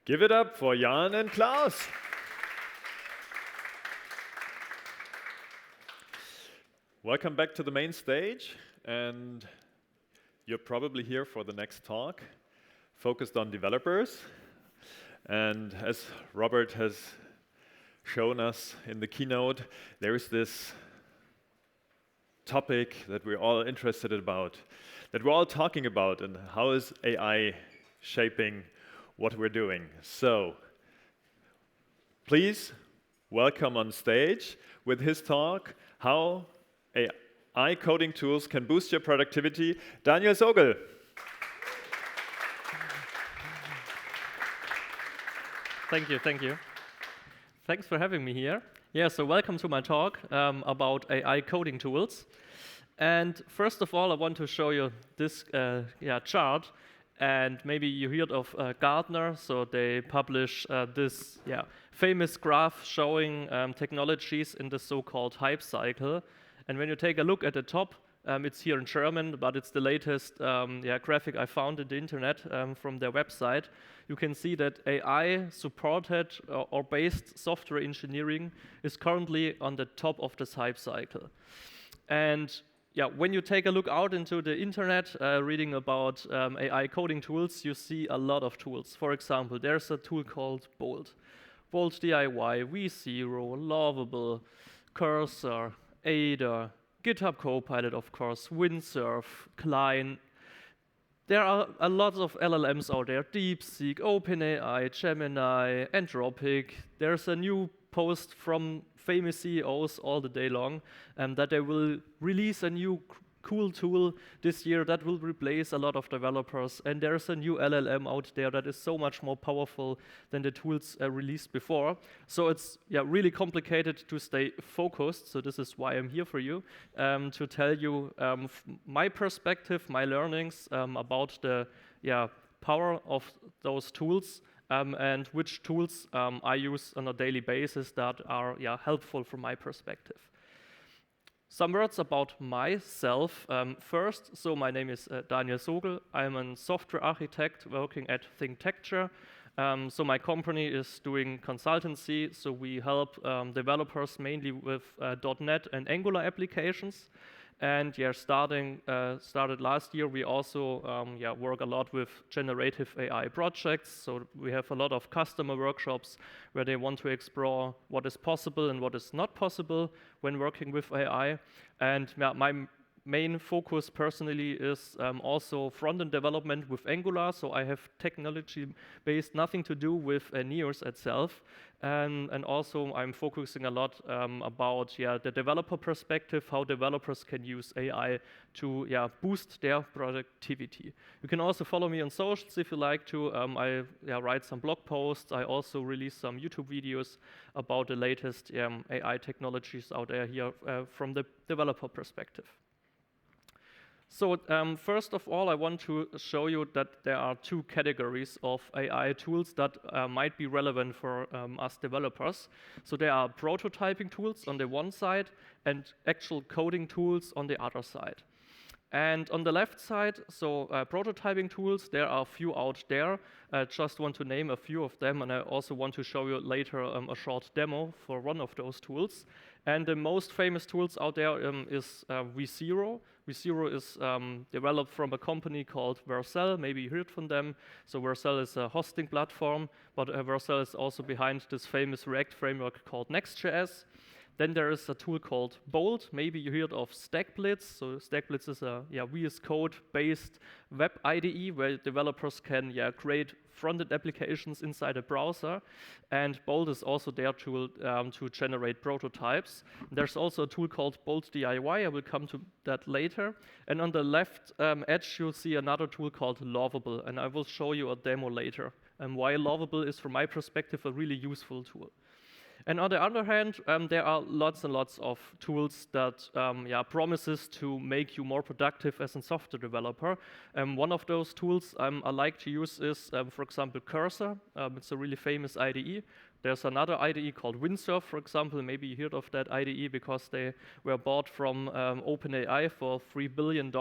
Give it up for Jan and Klaus. Welcome back to the main stage, and you're probably here for the next talk, focused on developers. And as Robert has shown us in the keynote, there is this topic that we're all interested about, that we're all talking about, and how is AI shaping what we're doing. So, please welcome on stage with his talk, how AI coding tools can boost your productivity, Daniel Sogl. Thank you. Thanks for having me here. Yeah, so welcome to my talk about AI coding tools. And first of all, I want to show you this chart. And maybe you heard of Gartner, so they publish this famous graph showing technologies in the so-called hype cycle. And when you take a look at the top, it's here in German, but it's the latest graphic I found in the internet from their website. You can see that AI-supported or based software engineering is currently on the top of this hype cycle. And when you take a look out into the internet, reading about AI coding tools, you see a lot of tools. For example, there's a tool called Bolt DIY, vZero, Lovable, Cursor, Ada, GitHub Copilot, of course, Windsurf, Klein. There are a lot of LLMs out there, DeepSeek, OpenAI, Gemini, Anthropic. There's a new post from famous CEOs all the day long that they will release a new cool tool this year that will replace a lot of developers. And there's a new LLM out there that is so much more powerful than the tools released before. So it's really complicated to stay focused. So this is why I'm here for you, to tell you my perspective, my learnings about the power of those tools. And which tools I use on a daily basis that are helpful from my perspective. Some words about myself. First, so my name is Daniel Sogl. I'm a software architect working at ThinkTecture. So my company is doing consultancy, so we help developers mainly with .NET and Angular applications. And started last year, we also work a lot with generative AI projects. So we have a lot of customer workshops where they want to explore what is possible and what is not possible when working with AI. And my main focus personally is also front-end development with Angular. So I have technology-based, nothing to do with Neos itself. And also I'm focusing a lot about the developer perspective, how developers can use AI to boost their productivity. You can also follow me on socials if you like to. I write some blog posts. I also release some YouTube videos about the latest AI technologies out there here from the developer perspective. So first of all, I want to show you that there are two categories of AI tools that might be relevant for us developers. So there are prototyping tools on the one side and actual coding tools on the other side. And on the left side, so prototyping tools, there are a few out there. I just want to name a few of them, and I also want to show you later a short demo for one of those tools. And the most famous tools out there is vZero. vZero is developed from a company called Vercel. Maybe you heard from them. So Vercel is a hosting platform, but Vercel is also behind this famous React framework called Next.js. Then there is a tool called Bolt. Maybe you heard of StackBlitz. So StackBlitz is a VS Code-based web IDE where developers can create front-end applications inside a browser. And Bolt is also their tool to generate prototypes. There's also a tool called Bolt DIY. I will come to that later. And on the left edge, you'll see another tool called Lovable. And I will show you a demo later. And why Lovable is, from my perspective, a really useful tool. And on the other hand, there are lots and lots of tools that promises to make you more productive as a software developer. One of those tools I like to use is, for example, Cursor. It's a really famous IDE. There's another IDE called Windsurf, for example. Maybe you heard of that IDE because they were bought from OpenAI for $3 billion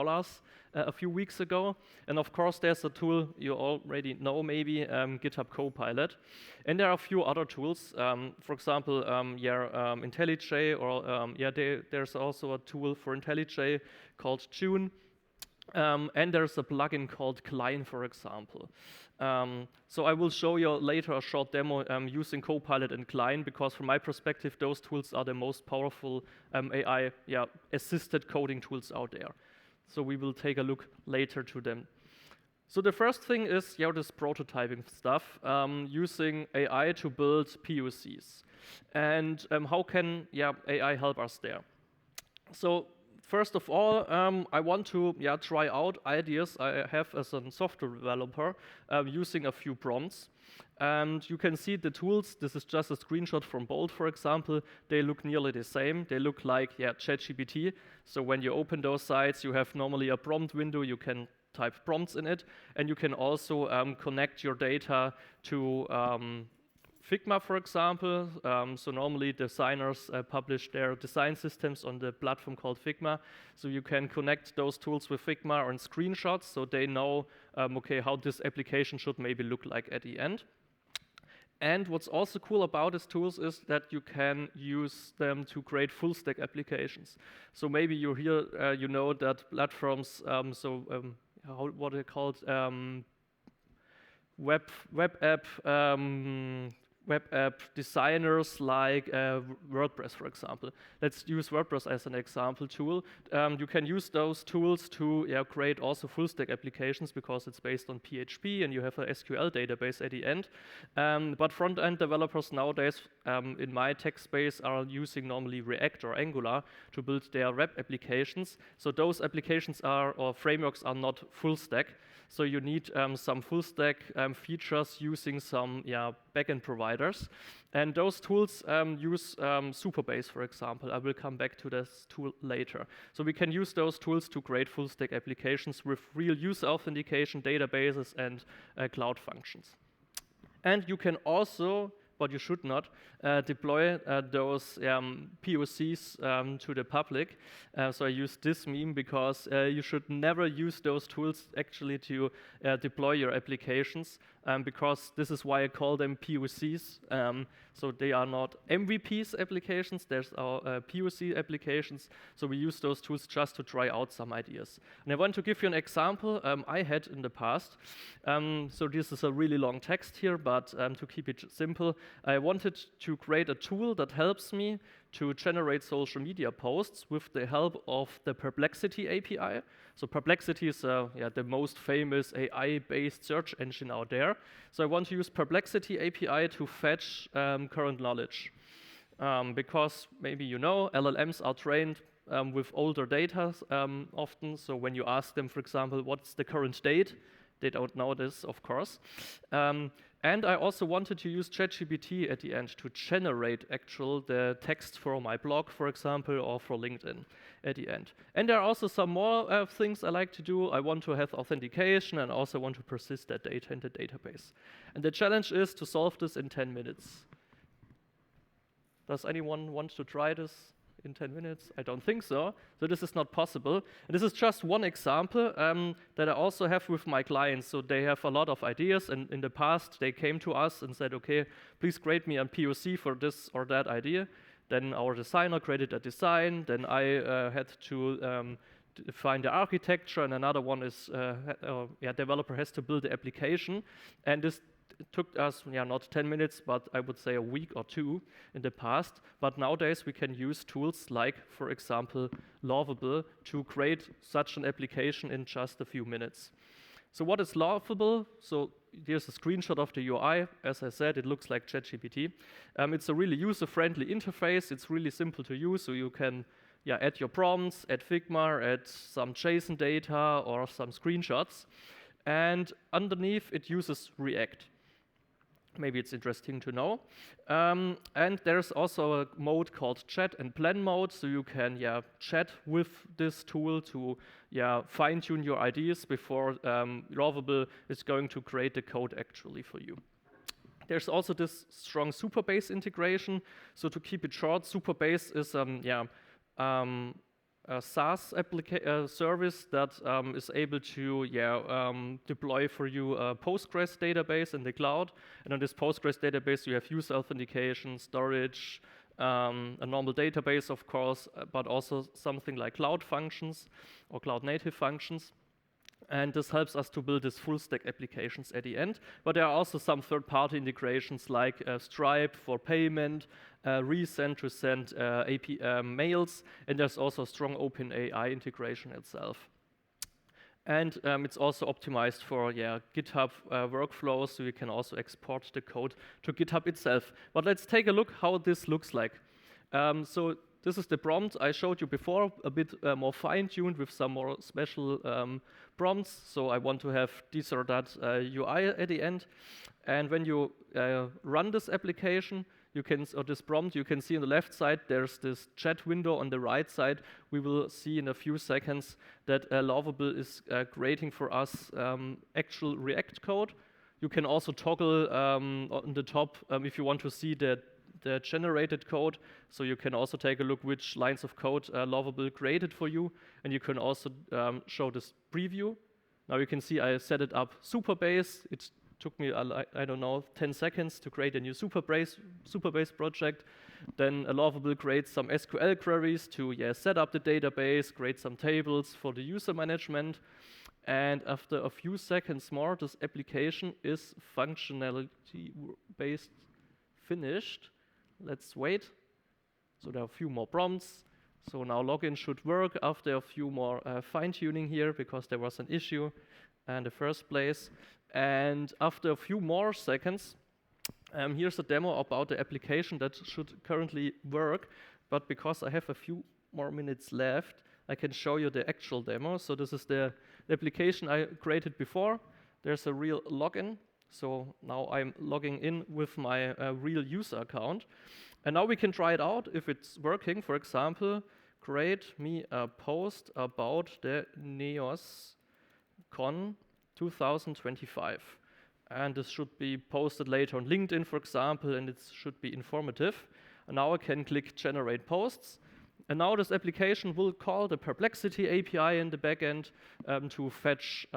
a few weeks ago. And of course, there's a tool you already know, maybe GitHub Copilot. And there are a few other tools. For example, IntelliJ, or there's also a tool for IntelliJ called June. And there's a plugin called Klein, for example. So I will show you later a short demo using Copilot and Klein, because from my perspective, those tools are the most powerful AI-assisted coding tools out there. So we will take a look later to them. So the first thing is this prototyping stuff, using AI to build POCs. And how can AI help us there? So first of all, I want to try out ideas I have as a software developer using a few prompts. And you can see the tools. This is just a screenshot from Bolt, for example. They look nearly the same. They look like ChatGPT. So when you open those sites, you have normally a prompt window. You can type prompts in it. And you can also connect your data to Figma, for example. So normally designers publish their design systems on the platform called Figma. So you can connect those tools with Figma on screenshots so they know how this application should maybe look like at the end. And what's also cool about these tools is that you can use them to create full stack applications. So maybe you hear, you know that platforms, what are they called? Web app designers like WordPress, for example. Let's use WordPress as an example tool. You can use those tools to create also full stack applications because it's based on PHP and you have a SQL database at the end. But front-end developers nowadays, in my tech space, are using normally React or Angular to build their web applications. So those applications or frameworks are not full stack. So you need some full stack features using some backend providers. And those tools use Supabase, for example. I will come back to this tool later. So we can use those tools to create full stack applications with real user authentication, databases, and cloud functions. And you can also, but you should not, deploy those POCs to the public. So I use this meme because you should never use those tools actually to deploy your applications, because this is why I call them POCs. So they are not MVPs applications, there's our POC applications. So we use those tools just to try out some ideas. And I want to give you an example I had in the past. So this is a really long text here, but to keep it simple, I wanted to create a tool that helps me to generate social media posts with the help of the Perplexity API. So Perplexity is the most famous AI-based search engine out there. So I want to use Perplexity API to fetch current knowledge. Because maybe you know, LLMs are trained with older data often. So when you ask them, for example, what's the current date, they don't know this, of course. And I also wanted to use ChatGPT at the end to generate the text for my blog, for example, or for LinkedIn at the end. And there are also some more things I like to do. I want to have authentication and also want to persist that data in the database. And the challenge is to solve this in 10 minutes. Does anyone want to try this in 10 minutes? I don't think so. So this is not possible. And this is just one example that I also have with my clients. So they have a lot of ideas, and in the past they came to us and said, okay, please create me a POC for this or that idea. Then our designer created a design. Then I had to define the architecture, and another one is developer has to build the application. And this took us not 10 minutes, but I would say a week or two in the past. But nowadays we can use tools like, for example, Lovable to create such an application in just a few minutes. So what is Lovable? So here's a screenshot of the UI. As I said, it looks like ChatGPT. It's a really user-friendly interface. It's really simple to use, so you can add your prompts, add Figma, add some JSON data or some screenshots. And underneath, it uses React. Maybe it's interesting to know. And there's also a mode called chat and plan mode, so you can chat with this tool to fine-tune your ideas before Lovable is going to create the code actually for you. There's also this strong Supabase integration. So to keep it short, Supabase is a SaaS service that is able to deploy for you a Postgres database in the cloud. And on this Postgres database, you have user authentication, storage, a normal database, of course, but also something like cloud functions or cloud native functions. And this helps us to build these full stack applications at the end. But there are also some third-party integrations like Stripe for payment, Resend to send mails, and there's also strong OpenAI integration itself. And it's also optimized for GitHub workflows, so you can also export the code to GitHub itself. But let's take a look how this looks like. So this is the prompt I showed you before, a bit more fine-tuned with some more special prompts. So I want to have this or that UI at the end. And when you run this application, or this prompt, you can see on the left side, there's this chat window. On the right side, we will see in a few seconds that Lovable is creating for us actual React code. You can also toggle on the top if you want to see the generated code. So you can also take a look which lines of code Lovable created for you. And you can also show this preview. Now you can see I set it up Supabase. It took me, I don't know, 10 seconds to create a new Supabase project. Then Lovable creates some SQL queries to set up the database, create some tables for the user management. And after a few seconds more, this application is functionality-based finished. Let's wait. So there are a few more prompts. So now login should work after a few more fine-tuning here because there was an issue in the first place. And after a few more seconds, here's a demo about the application that should currently work. But because I have a few more minutes left, I can show you the actual demo. So this is the application I created before. There's a real login. So now I'm logging in with my real user account. And now we can try it out if it's working. For example, create me a post about the NeosCon 2025. And this should be posted later on LinkedIn, for example, and it should be informative. And now I can click Generate Posts. And now this application will call the Perplexity API in the backend to fetch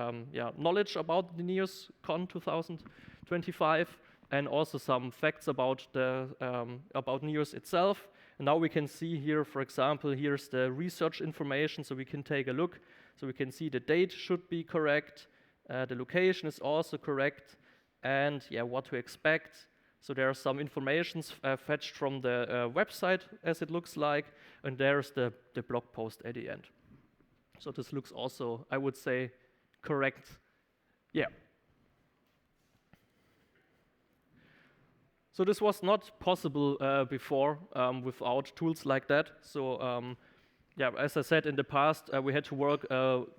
knowledge about the NeosCon 2025 and also some facts about Neos itself. And now we can see here, for example, here's the research information, so we can take a look. So we can see the date should be correct, the location is also correct, and what to expect. So there are some informations fetched from the website, as it looks like, and there's the blog post at the end. So this looks also, I would say, correct. Yeah. So this was not possible before without tools like that. So as I said in the past, we had to work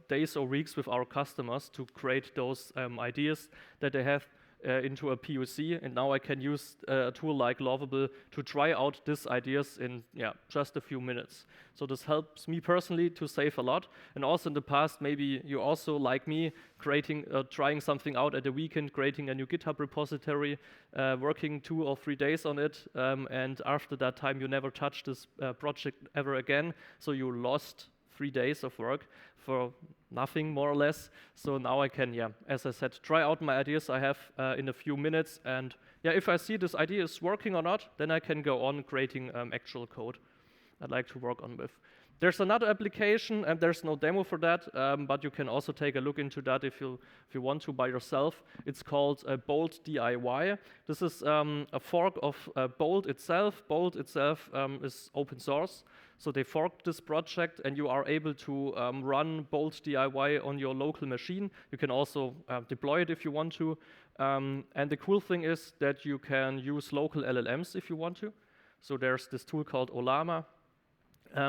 days or weeks with our customers to create those ideas that they have into a POC, and now I can use a tool like Lovable to try out these ideas in just a few minutes. So this helps me personally to save a lot, and also in the past, maybe you also, like me, trying something out at the weekend, creating a new GitHub repository, working 2 or 3 days on it, and after that time you never touch this project ever again, so you lost 3 days of work for nothing, more or less. So now I can, as I said, try out my ideas I have in a few minutes. And if I see this idea is working or not, then I can go on creating actual code I'd like to work on with. There's another application, and there's no demo for that, but you can also take a look into that if you want to by yourself. It's called Bolt DIY. This is a fork of Bolt itself. Bolt itself is open source, so they forked this project, and you are able to run Bolt DIY on your local machine. You can also deploy it if you want to. And the cool thing is that you can use local LLMs if you want to. So there's this tool called Ollama.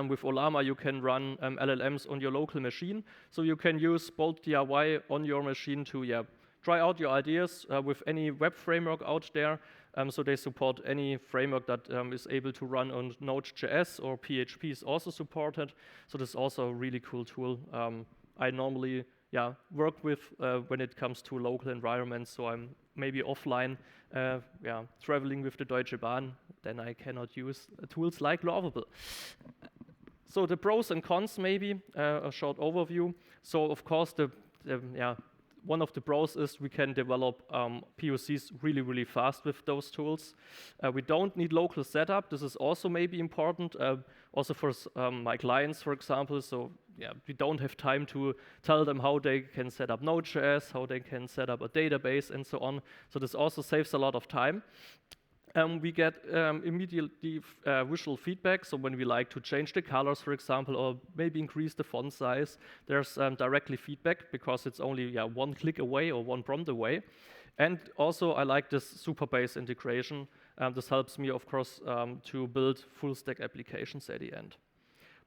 With Ollama, you can run LLMs on your local machine. So you can use Bolt DIY on your machine to try out your ideas with any web framework out there. So they support any framework that is able to run on Node.js, or PHP is also supported. So this is also a really cool tool. I normally work with when it comes to local environments. So I'm maybe offline, traveling with the Deutsche Bahn. Then I cannot use tools like Lovable. So the pros and cons, maybe a short overview. So of course, one of the pros is we can develop POCs really, really fast with those tools. We don't need local setup. This is also maybe important, also for my clients, for example. So we don't have time to tell them how they can set up Node.js, how they can set up a database, and so on. So this also saves a lot of time. We get immediately visual feedback. So when we like to change the colors, for example, or maybe increase the font size, there's directly feedback because it's only one click away or one prompt away. And also, I like this Supabase integration. This helps me, of course, to build full stack applications at the end.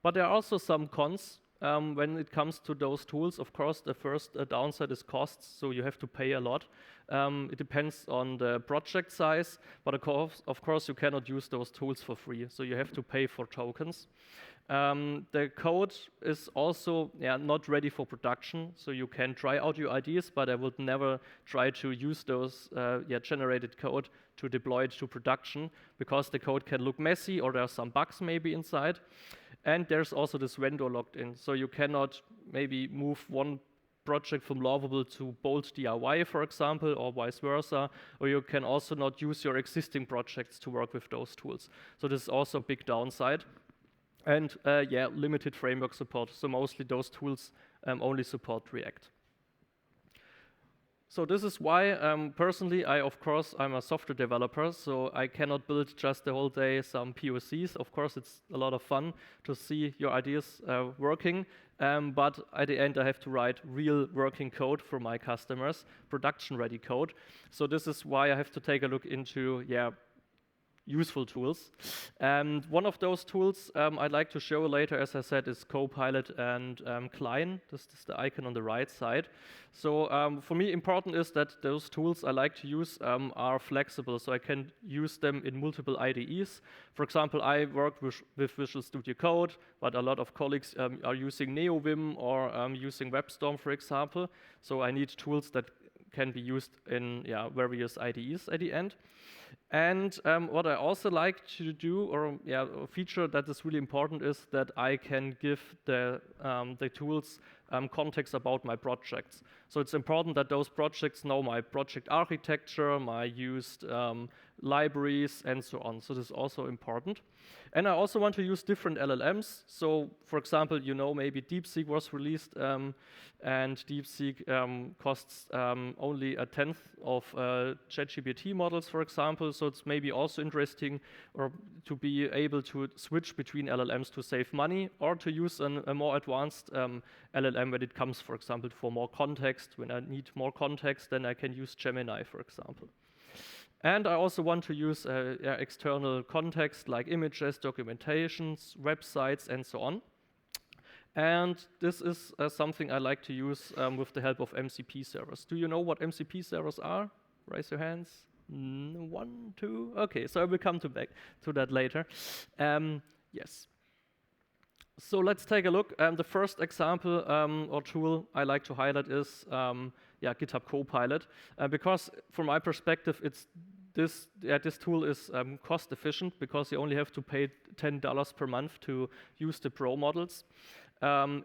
But there are also some cons. When it comes to those tools, of course, the first downside is costs, so you have to pay a lot. It depends on the project size, but of course you cannot use those tools for free, so you have to pay for tokens. The code is also not ready for production, so you can try out your ideas, but I would never try to use those generated code to deploy it to production, because the code can look messy or there are some bugs maybe inside. And there's also this vendor locked in, so you cannot maybe move one project from Lovable to Bolt DIY, for example, or vice versa, or you can also not use your existing projects to work with those tools. So this is also a big downside. And limited framework support, so mostly those tools only support React. So this is why, personally, I'm a software developer, so I cannot build just the whole day some POCs. Of course, it's a lot of fun to see your ideas working, but at the end, I have to write real working code for my customers, production-ready code. So this is why I have to take a look into, useful tools. And one of those tools I'd like to show later, as I said, is Copilot and Klein. This is the icon on the right side. So for me, important is that those tools I like to use are flexible, so I can use them in multiple IDEs. For example, I work with Visual Studio Code, but a lot of colleagues are using NeoVim or using WebStorm, for example. So I need tools that can be used in various IDEs at the end. And what I also like to do, or a feature that is really important, is that I can give the tools context about my projects. So it's important that those projects know my project architecture, my used libraries, and so on. So this is also important. And I also want to use different LLMs. So, for example, maybe DeepSeek was released, and DeepSeek costs only a tenth of ChatGPT models, for example. So it's maybe also interesting or to be able to switch between LLMs to save money, or to use a more advanced LLM when it comes, for example, for more context. When I need more context, then I can use Gemini, for example. And I also want to use external context like images, documentations, websites, and so on. And this is something I like to use with the help of MCP servers. Do you know what MCP servers are? Raise your hands. 1, 2. Okay, so I will come back to that later. Yes. So let's take a look. The first example or tool I like to highlight is GitHub Copilot, because from my perspective, this tool is cost efficient, because you only have to pay $10 per month to use the pro models.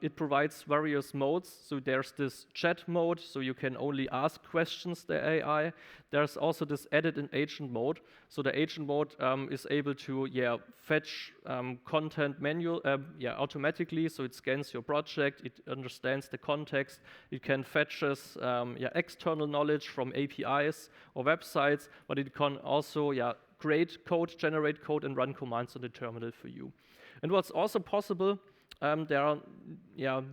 It provides various modes. So there's this chat mode, so you can only ask questions the AI. There's also this edit and agent mode. So the agent mode is able to fetch content automatically. So it scans your project, it understands the context, it can fetches external knowledge from APIs or websites, but it can also create code, generate code, and run commands on the terminal for you. And what's also possible, there are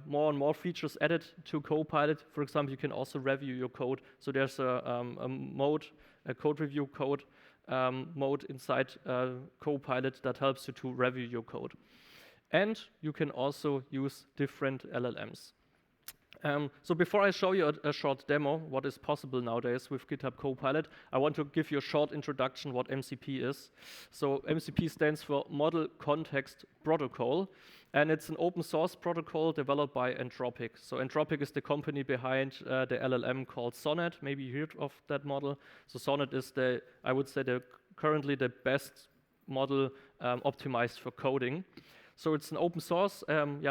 more and more features added to Copilot. For example, you can also review your code. So there's a mode, a code review code mode inside Copilot that helps you to review your code. And you can also use different LLMs. So before I show you a short demo, what is possible nowadays with GitHub Copilot, I want to give you a short introduction what MCP is. So MCP stands for Model Context Protocol, and it's an open source protocol developed by Anthropic. So Anthropic is the company behind the LLM called Sonnet. Maybe you heard of that model. So Sonnet is I would say, currentently the best model optimized for coding. So it's an open source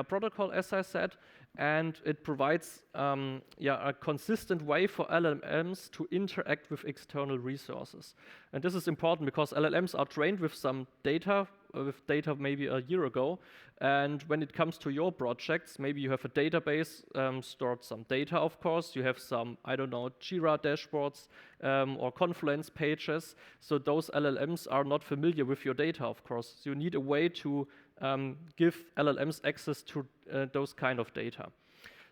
protocol, as I said, and it provides a consistent way for LLMs to interact with external resources. And this is important because LLMs are trained with some data, maybe a year ago, and when it comes to your projects, maybe you have a database, stored some data, of course, you have some, I don't know, Jira dashboards or Confluence pages, so those LLMs are not familiar with your data, of course. So you need a way to give LLMs access to those kind of data.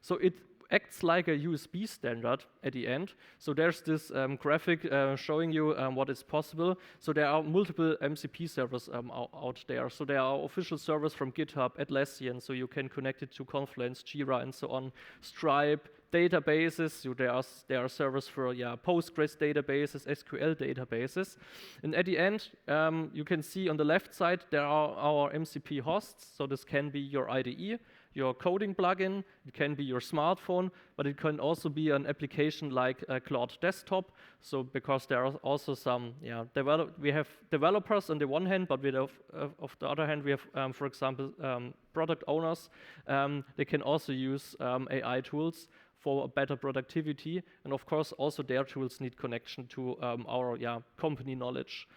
So it acts like a USB standard at the end. So there's this graphic showing you what is possible. So there are multiple MCP servers out there. So there are official servers from GitHub, Atlassian, so you can connect it to Confluence, Jira, and so on. Stripe, databases, so there are servers for Postgres databases, SQL databases. And at the end, you can see on the left side, there are our MCP hosts. So this can be your IDE, your coding plugin, it can be your smartphone, but it can also be an application like Cloud Desktop. So because there are also some, we have developers on the one hand, but of the other hand, we have, for example, product owners. They can also use AI tools for better productivity, and of course, also their tools need connection to our company knowledge.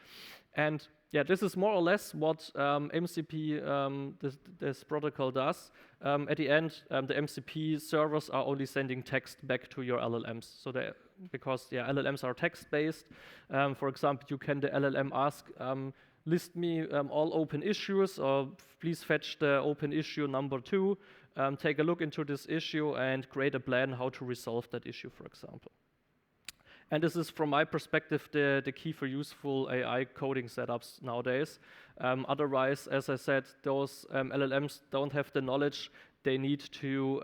And this is more or less what MCP, this protocol does. At the end, the MCP servers are only sending text back to your LLMs. So because LLMs are text-based, for example, the LLM ask, list me all open issues, or please fetch the open issue number 2, take a look into this issue and create a plan how to resolve that issue, for example. And this is, from my perspective, the key for useful AI coding setups nowadays. Otherwise, as I said, those LLMs don't have the knowledge they need to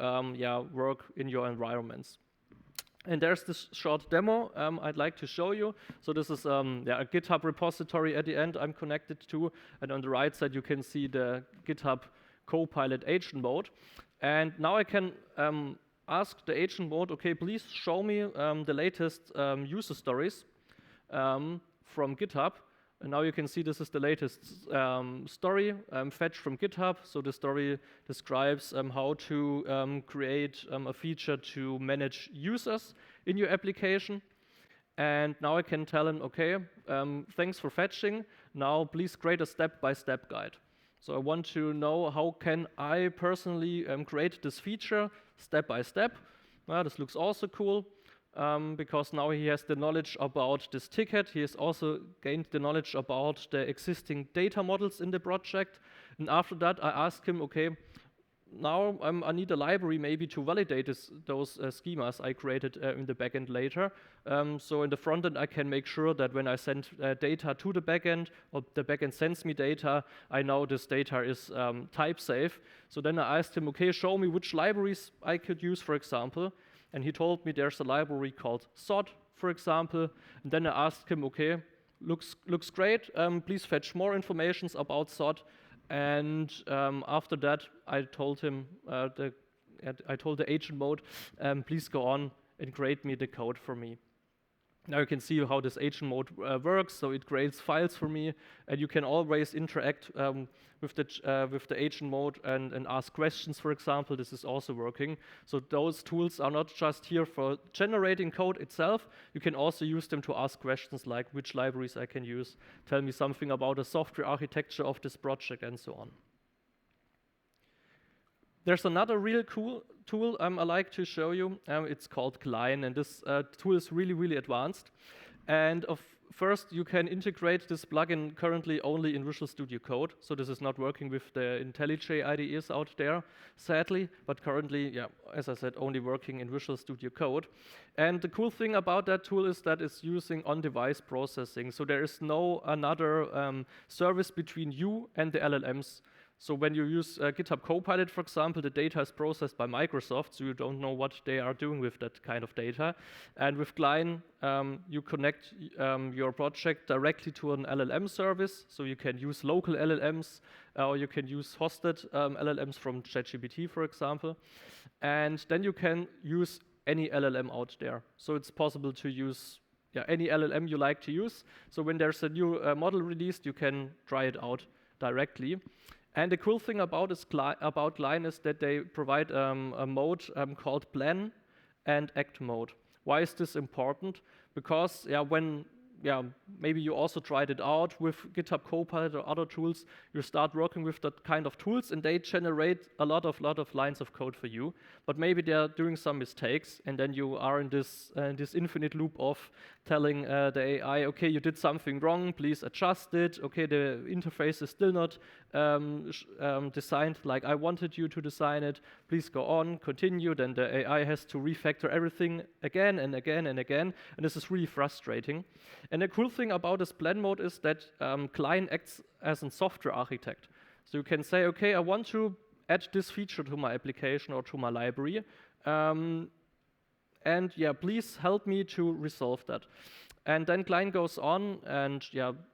work in your environments. And there's this short demo I'd like to show you. So this is a GitHub repository at the end I'm connected to. And on the right side, you can see the GitHub Copilot agent mode. And now I can ask the agent mode, okay, please show me the latest user stories from GitHub. And now you can see this is the latest story fetched from GitHub. So the story describes how to create a feature to manage users in your application. And now I can tell him, okay, thanks for fetching. Now please create a step-by-step guide. So I want to know how can I personally create this feature step by step. This looks also cool because now he has the knowledge about this ticket. He has also gained the knowledge about the existing data models in the project. And after that, I ask him, okay, now I need a library maybe to validate those schemas I created in the backend later. So in the front end, I can make sure that when I send data to the backend, or the backend sends me data, I know this data is type safe. So then I asked him, okay, show me which libraries I could use, for example. And he told me there's a library called Sogl, for example. And then I asked him, okay, looks great. Please fetch more information about Sogl. And after that, I told him, I told the agent mode, please go on and create me the code for me. Now you can see how this agent mode works. So it creates files for me, and you can always interact with the agent mode and ask questions, for example. This is also working. So those tools are not just here for generating code itself. You can also use them to ask questions like which libraries I can use, tell me something about the software architecture of this project, and so on. There's another real cool tool I like to show you. It's called Klein, and this tool is really, really advanced. And first, you can integrate this plugin currently only in Visual Studio Code. So this is not working with the IntelliJ IDEs out there, sadly. But currently, yeah, as I said, only working in Visual Studio Code. And the cool thing about that tool is that it's using on-device processing. So there is no another service between you and the LLMs. So when you use GitHub Copilot, for example, the data is processed by Microsoft, so you don't know what they are doing with that kind of data. And with Klein, you connect your project directly to an LLM service, so you can use local LLMs, or you can use hosted LLMs from ChatGPT, for example. And then you can use any LLM out there. So it's possible to use any LLM you like to use. So when there's a new model released, you can try it out directly. And the cool thing about Klein is that they provide a mode called Plan and Act mode. Why is this important? Because maybe you also tried it out with GitHub Copilot or other tools. You start working with that kind of tools, and they generate a lot of lines of code for you. But maybe they're doing some mistakes, and then you are in this infinite loop of telling the AI, okay, you did something wrong, please adjust it. Okay, the interface is still not designed like I wanted you to design it. Please go on, continue. Then the AI has to refactor everything again and again and again, and this is really frustrating. And the cool thing about this plan mode is that Klein acts as a software architect. So you can say, okay, I want to add this feature to my application or to my library, and please help me to resolve that. And then Klein goes on and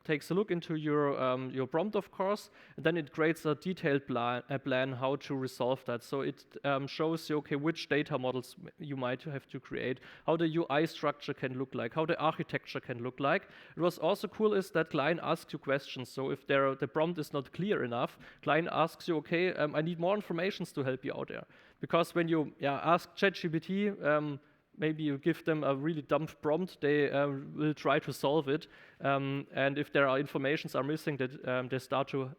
takes a look into your prompt, of course, and then it creates a detailed plan how to resolve that. So it shows you, okay, which data models you might have to create, how the UI structure can look like, how the architecture can look like. What's also cool is that Klein asks you questions. So if the prompt is not clear enough, Klein asks you, okay, I need more information to help you out there. Because when you ask ChatGPT, maybe you give them a really dumb prompt, they will try to solve it. And if there are informations are missing, that they start to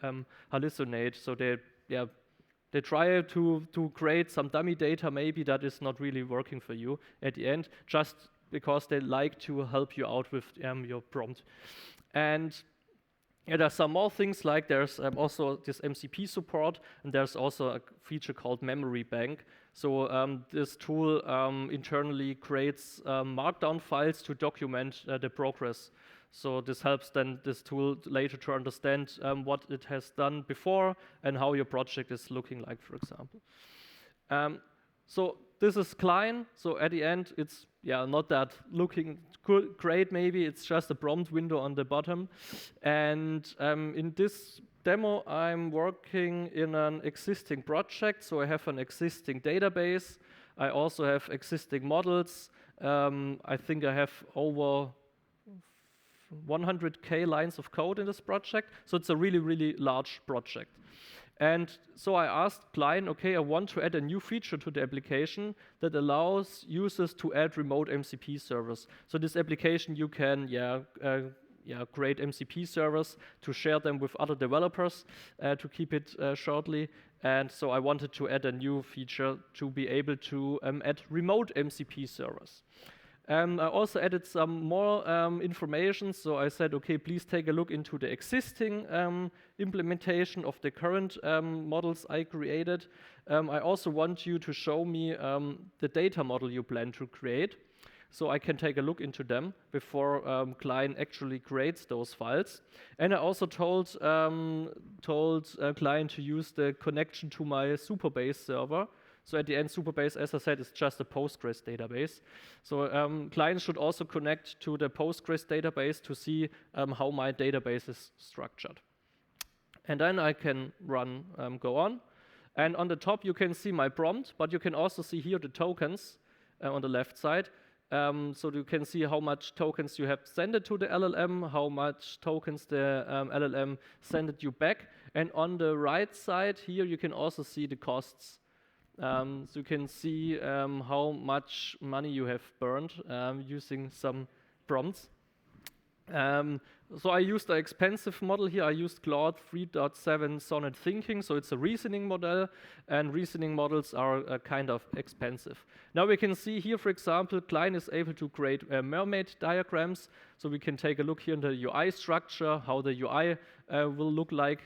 hallucinate. So they try to create some dummy data maybe that is not really working for you at the end, just because they like to help you out with your prompt. And there's some more things, like there's also this MCP support, and there's also a feature called Memory Bank. So this tool internally creates markdown files to document the progress. So this helps then this tool later to understand what it has done before and how your project is looking like, for example. So this is Klein. So at the end, it's not that looking great maybe. It's just a prompt window on the bottom. And in this demo, I'm working in an existing project. So I have an existing database. I also have existing models. I think I have over 100K lines of code in this project. So it's a really, really large project. And so I asked Klein, okay, I want to add a new feature to the application that allows users to add remote MCP servers. So this application, you can create MCP servers to share them with other developers, to keep it shortly. And so I wanted to add a new feature to be able to add remote MCP servers. I also added some more information. So I said, okay, please take a look into the existing implementation of the current models I created. I also want you to show me the data model you plan to create, so I can take a look into them before Klein actually creates those files. And I also told Klein to use the connection to my Supabase server. So at the end, Supabase, as I said, is just a Postgres database. So clients should also connect to the Postgres database to see how my database is structured. And then I can go on. And on the top, you can see my prompt, but you can also see here the tokens on the left side. So you can see how much tokens you have sent it to the LLM, how much tokens the LLM sent it you back. And on the right side here, you can also see the costs. So you can see how much money you have burned using some prompts. So I used an expensive model here. I used Claude 3.7 Sonnet Thinking, so it's a reasoning model, and reasoning models are kind of expensive. Now we can see here, for example, Klein is able to create mermaid diagrams, so we can take a look here in the UI structure, how the UI will look like.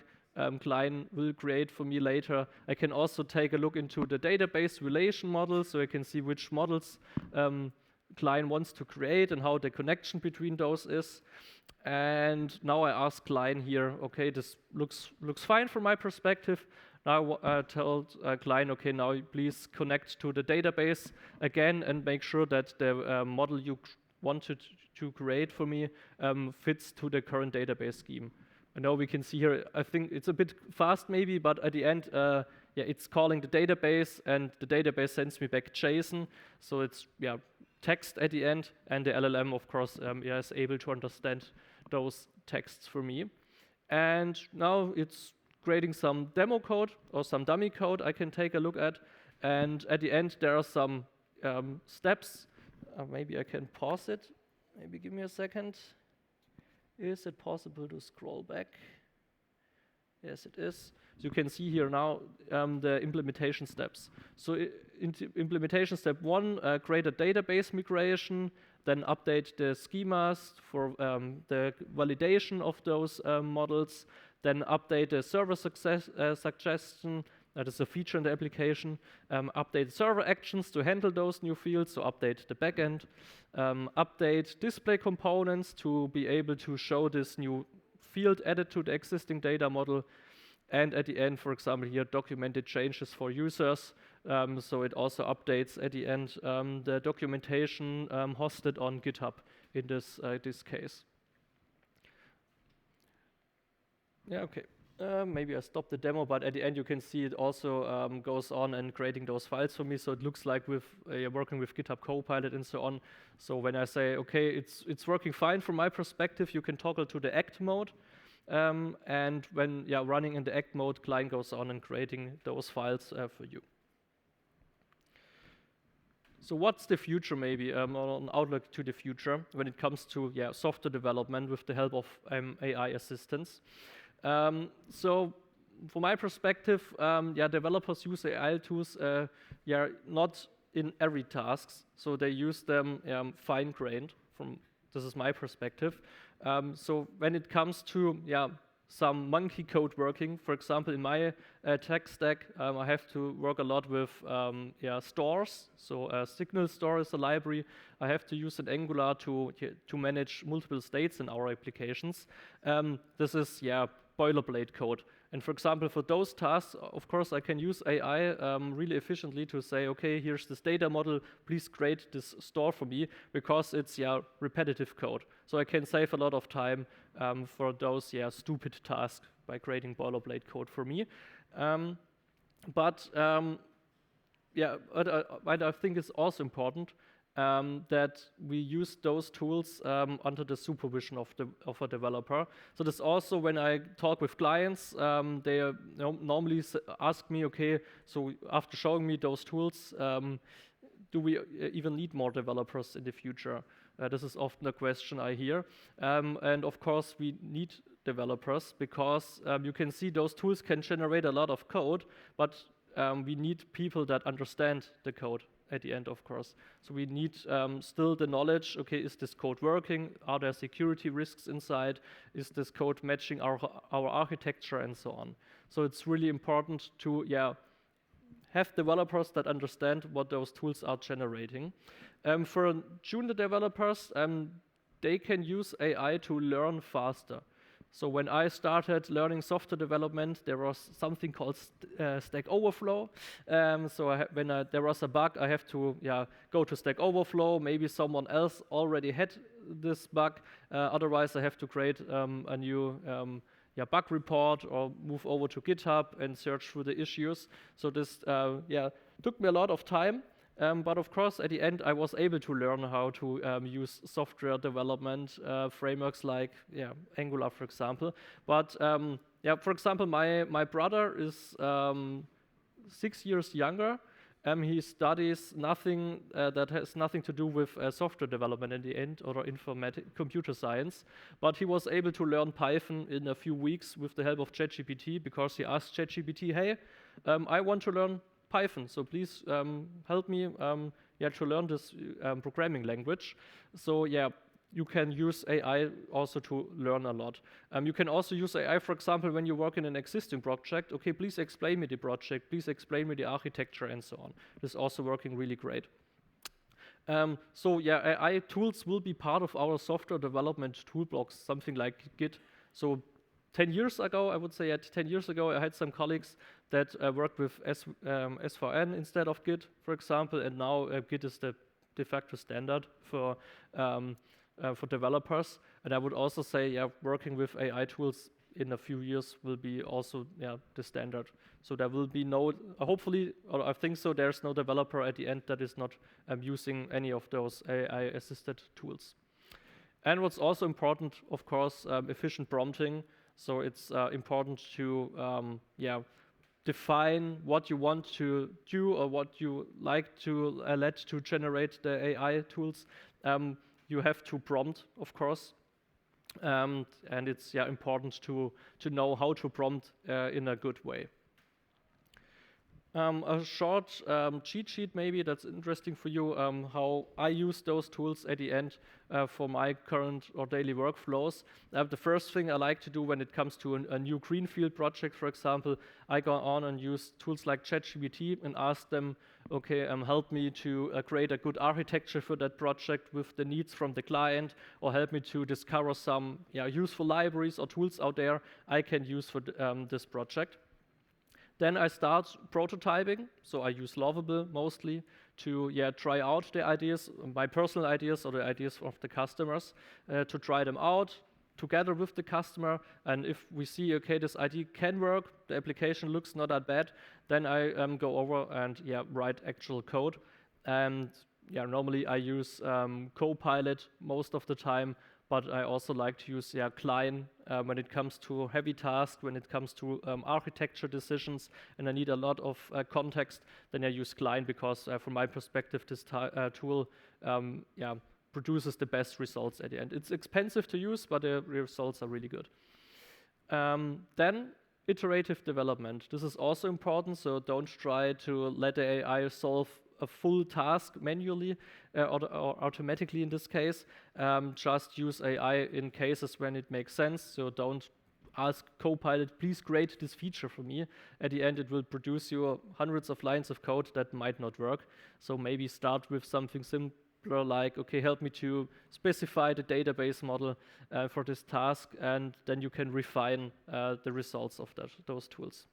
Klein will create for me later. I can also take a look into the database relation model, so I can see which models Klein wants to create and how the connection between those is. And now I ask Klein here, okay, this looks fine from my perspective. Now I told Klein, okay, now please connect to the database again and make sure that the model you wanted to create for me fits to the current database scheme. And now we can see here, I think it's a bit fast maybe, but at the end, it's calling the database, and the database sends me back JSON. So it's text at the end, and the LLM, of course, is able to understand those texts for me. And now it's creating some demo code or some dummy code I can take a look at. And at the end, there are some steps. Maybe I can pause it. Maybe give me a second. Is it possible to scroll back? Yes, it is. So you can see here now the implementation steps. So implementation step 1, create a database migration, then update the schemas for the validation of those models, then update the server suggestion, that is a feature in the application, update server actions to handle those new fields, so update the backend, update display components to be able to show this new field added to the existing data model, and at the end, for example, here documented changes for users, so it also updates at the end the documentation hosted on GitHub in this case. Yeah, okay. Maybe I stopped the demo, but at the end you can see it also goes on and creating those files for me. So it looks like with working with GitHub Copilot and so on. So when I say, okay, it's working fine from my perspective, you can toggle to the act mode. And when running in the act mode, Klein goes on and creating those files for you. So what's the future maybe, or an outlook to the future when it comes to software development with the help of AI assistants? So from my perspective, developers use AI tools not in every task, so they use them fine-grained. This is my perspective. So when it comes to some monkey code working, for example, in my tech stack, I have to work a lot with stores. So a Signal store is a library. I have to use an Angular to manage multiple states in our applications. This is boilerplate code. And for example, for those tasks, of course, I can use AI really efficiently to say, okay, here's this data model, please create this store for me, because it's repetitive code. So I can save a lot of time for those stupid tasks by creating boilerplate code for me. But I think it's also important that we use those tools under the supervision of a developer. So that's also when I talk with clients, they normally ask me, okay, so after showing me those tools, do we even need more developers in the future? This is often a question I hear. And of course, we need developers because you can see those tools can generate a lot of code, but we need people that understand the code at the end, of course. So we need still the knowledge, okay, is this code working? Are there security risks inside? Is this code matching our architecture and so on? So it's really important to have developers that understand what those tools are generating. For junior developers, they can use AI to learn faster. So when I started learning software development, there was something called Stack Overflow. When there was a bug, I have to go to Stack Overflow. Maybe someone else already had this bug. Otherwise, I have to create a new bug report or move over to GitHub and search through the issues. So this took me a lot of time. but of course, at the end, I was able to learn how to use software development frameworks like Angular, for example. But for example, my brother is 6 years younger. He studies nothing that has nothing to do with software development in the end or computer science, but he was able to learn Python in a few weeks with the help of ChatGPT because he asked ChatGPT, hey, I want to learn Python, so please help me to learn this programming language. So you can use AI also to learn a lot. You can also use AI, for example, when you work in an existing project. Okay, please explain me the project, please explain me the architecture, and so on. This is also working really great. AI tools will be part of our software development toolbox, something like Git. So 10 years ago, I would say 10 years ago, I had some colleagues that worked with S4N instead of Git, for example, and now Git is the de facto standard for developers. And I would also say, working with AI tools in a few years will be also the standard. So there will be no, hopefully, or I think so, there's no developer at the end that is not using any of those AI-assisted tools. And what's also important, of course, efficient prompting. So it's important to define what you want to do or what you like to let to generate the AI tools. You have to prompt, of course, and it's important to know how to prompt in a good way. A short cheat sheet maybe that's interesting for you, how I use those tools at the end for my current or daily workflows. The first thing I like to do when it comes to a new greenfield project, for example, I go on and use tools like ChatGPT and ask them, okay, help me to create a good architecture for that project with the needs from the client, or help me to discover some useful libraries or tools out there I can use for this project. Then I start prototyping, so I use Lovable mostly to try out the ideas, my personal ideas or the ideas of the customers, to try them out together with the customer. And if we see, okay, this idea can work, the application looks not that bad, then I go over and write actual code. And normally I use Copilot most of the time, but I also like to use Klein when it comes to heavy tasks, when it comes to architecture decisions, and I need a lot of context, then I use Klein because from my perspective, this tool produces the best results at the end. It's expensive to use, but the results are really good. Then iterative development. This is also important, so don't try to let the AI solve a full task manually or automatically in this case. Just use AI in cases when it makes sense. So don't ask Copilot, please create this feature for me. At the end, it will produce you hundreds of lines of code that might not work. So maybe start with something simpler like, okay, help me to specify the database model for this task, and then you can refine the results of those tools.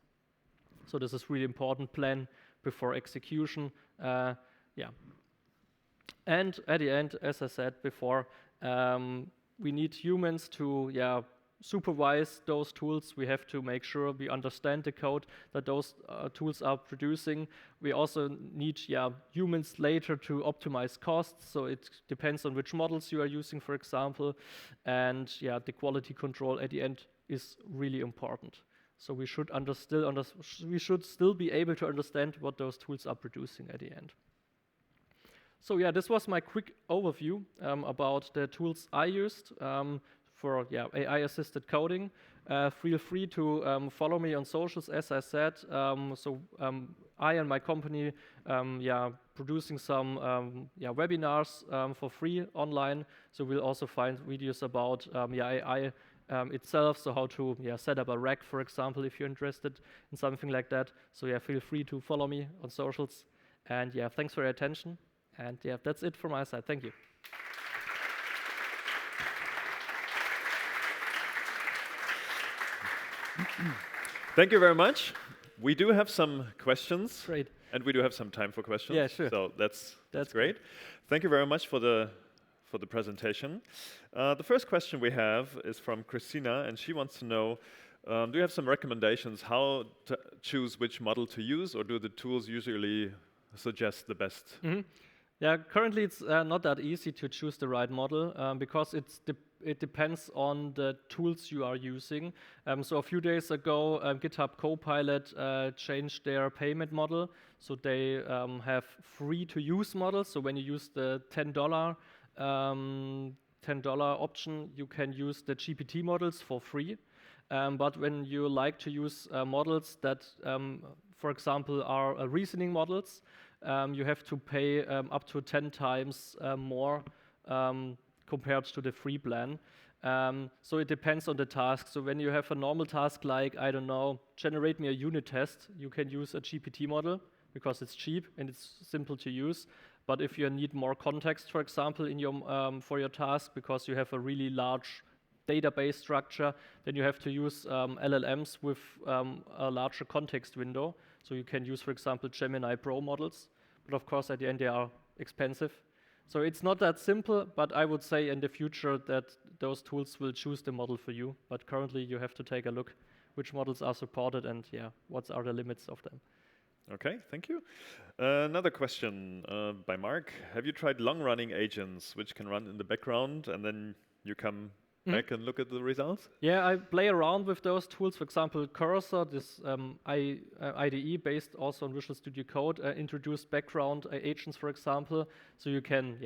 So this is really important. Plan before execution. And at the end, as I said before, we need humans to supervise those tools. We have to make sure we understand the code that those tools are producing. We also need humans later to optimize costs. So it depends on which models you are using, for example. And the quality control at the end is really important. So we should still be able to understand what those tools are producing at the end. So this was my quick overview about the tools I used for AI-assisted coding. Feel free to follow me on socials, as I said. I and my company producing some webinars for free online. So we'll also find videos about AI itself, so how to set up a rack, for example, if you're interested in something like that. So feel free to follow me on socials. And thanks for your attention. And that's it from my side. Thank you. Thank you very much. We do have some questions. Great. And we do have some time for questions. Yeah, sure. So that's great. Thank you very much for the presentation. The first question we have is from Christina, and she wants to know, do you have some recommendations how to choose which model to use, or do the tools usually suggest the best? Yeah, currently it's not that easy to choose the right model because it depends on the tools you are using. So a few days ago, GitHub Copilot changed their payment model. So they have free-to-use models. So when you use the $10 option, you can use the GPT models for free. But when you like to use models that, for example, are reasoning models, you have to pay up to 10 times more compared to the free plan. So it depends on the task. So when you have a normal task like, I don't know, generate me a unit test, you can use a GPT model because it's cheap and it's simple to use. But if you need more context, for example, in your for your task, because you have a really large database structure, then you have to use LLMs with a larger context window. So you can use, for example, Gemini Pro models. But of course, at the end, they are expensive. So it's not that simple, but I would say in the future that those tools will choose the model for you. But currently, you have to take a look which models are supported and what are the limits of them. Okay, thank you. Another question by Mark. Have you tried long-running agents which can run in the background and then you come back and look at the results? Yeah, I play around with those tools. For example, Cursor, this IDE based also on Visual Studio Code, introduced background agents, for example. So you can,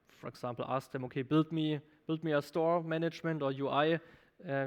for example, ask them, okay, build me a store management or UI.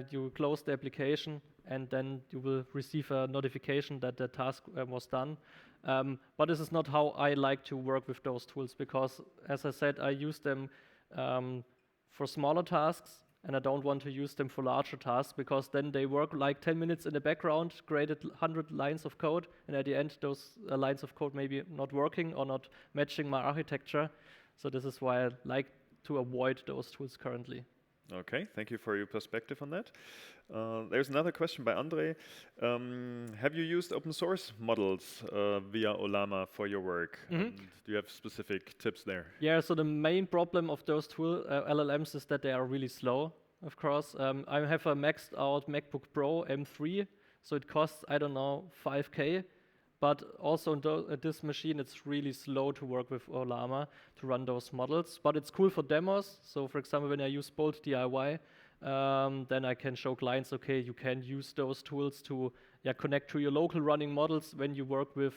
You close the application, and then you will receive a notification that the task was done. But this is not how I like to work with those tools because, as I said, I use them for smaller tasks. And I don't want to use them for larger tasks because then they work like 10 minutes in the background, created 100 lines of code, and at the end those lines of code may be not working or not matching my architecture. So this is why I like to avoid those tools currently. Okay, thank you for your perspective on that. There's another question by Andre. Have you used open source models via Ollama for your work? And do you have specific tips there? Yeah, so the main problem of those LLMs is that they are really slow, of course. I have a maxed out MacBook Pro M3, so it costs, I don't know, 5K. But also on this machine, it's really slow to work with Ollama to run those models. But it's cool for demos. So for example, when I use Bolt DIY, then I can show clients, okay, you can use those tools to connect to your local running models when you work with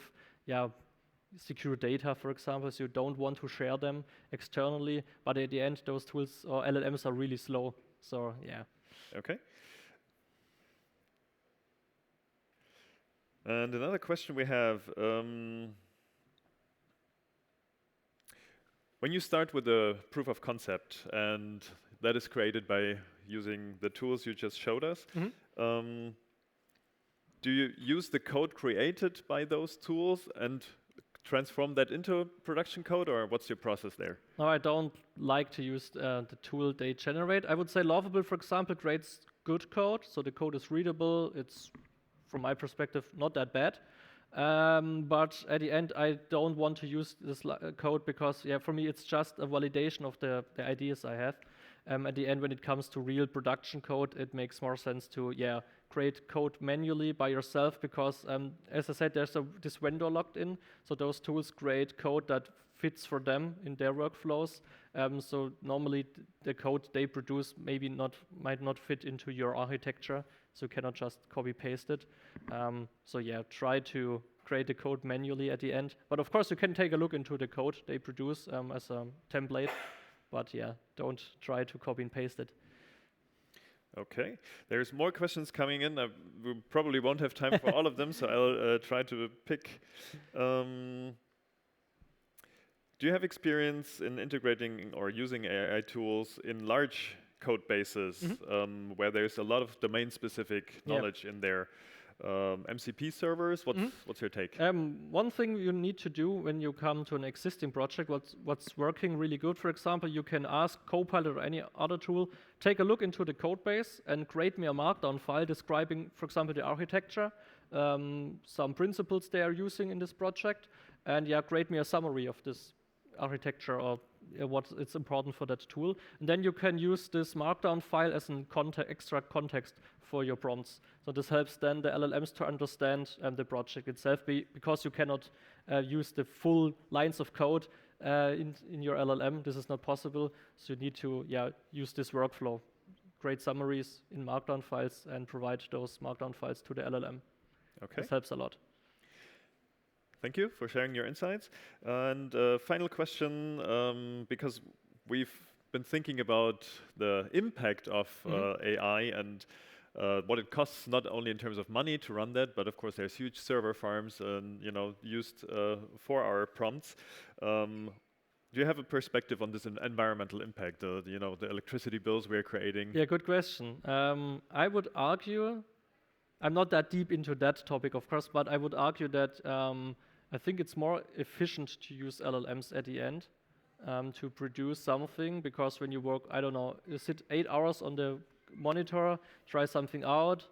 secure data, for example, so you don't want to share them externally. But at the end, those tools or LLMs are really slow. So yeah. Okay. And another question we have, when you start with a proof of concept, and that is created by using the tools you just showed us, do you use the code created by those tools and transform that into production code, or what's your process there? No, I don't like to use the tool they generate. I would say Lovable, for example, creates good code, so the code is readable. It's, from my perspective, not that bad. But at the end, I don't want to use this code because, for me, it's just a validation of the ideas I have. At the end, when it comes to real production code, it makes more sense to, create code manually by yourself because, as I said, there's this vendor locked in. So those tools create code that fits for them in their workflows. So normally, the code they produce might not fit into your architecture. So you cannot just copy paste it. Try to create the code manually at the end. But of course, you can take a look into the code they produce as a template. But don't try to copy and paste it. Okay, there's more questions coming in. We probably won't have time for all of them, so I'll try to pick. Do you have experience in integrating or using AI tools in large code bases where there's a lot of domain-specific knowledge in there? MCP servers, what's your take? One thing you need to do when you come to an existing project, what's working really good, for example, you can ask Copilot or any other tool, take a look into the code base and create me a markdown file describing, for example, the architecture, some principles they are using in this project, and create me a summary of this architecture or what is important for that tool. And then you can use this markdown file as an extra context for your prompts. So this helps then the LLMs to understand the project itself, because you cannot use the full lines of code in your LLM. This is not possible. So you need to use this workflow, create summaries in markdown files, and provide those markdown files to the LLM. Okay. This helps a lot. Thank you for sharing your insights. And final question, because we've been thinking about the impact of AI and what it costs, not only in terms of money to run that, but of course there's huge server farms and used for our prompts. Do you have a perspective on this environmental impact, the electricity bills we're creating? Yeah, good question. I would argue, I'm not that deep into that topic, of course, but I would argue that I think it's more efficient to use LLMs at the end to produce something, because when you work, I don't know, you sit 8 hours on the monitor, try something out,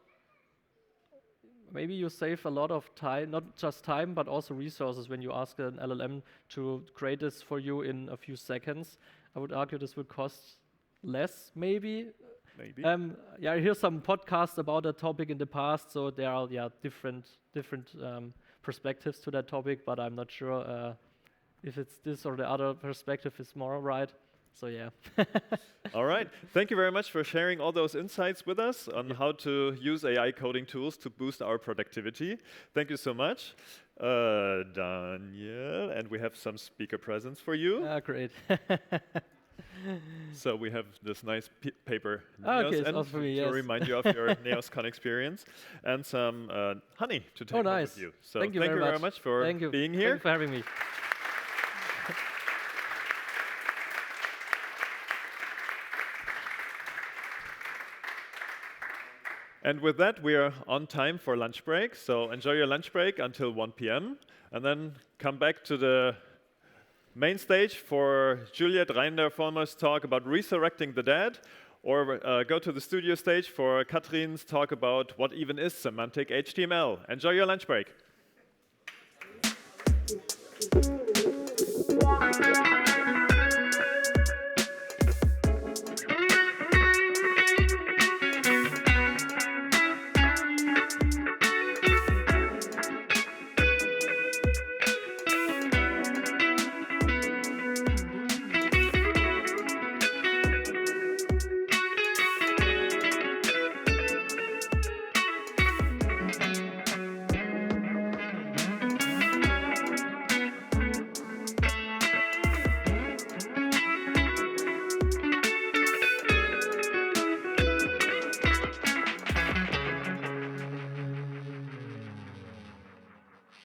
maybe you save a lot of time, not just time, but also resources when you ask an LLM to create this for you in a few seconds. I would argue this will cost less, maybe. Maybe. I hear some podcasts about that topic in the past, so there are different perspectives to that topic, but I'm not sure if it's this or the other perspective is more right. So yeah. All right. Thank you very much for sharing all those insights with us on how to use AI coding tools to boost our productivity. Thank you so much, Daniel. And we have some speaker presents for you. Great. So we have this nice paper okay, Neos to remind you of your NeosCon experience, and some honey to take home with you. So thank you very much for being here. Thank you for having me. And with that, we are on time for lunch break. So enjoy your lunch break until 1 p.m. and then come back to the main stage for Juliet Reinder-Vollmer's talk about resurrecting the dead, or go to the studio stage for Katrin's talk about what even is semantic HTML. Enjoy your lunch break.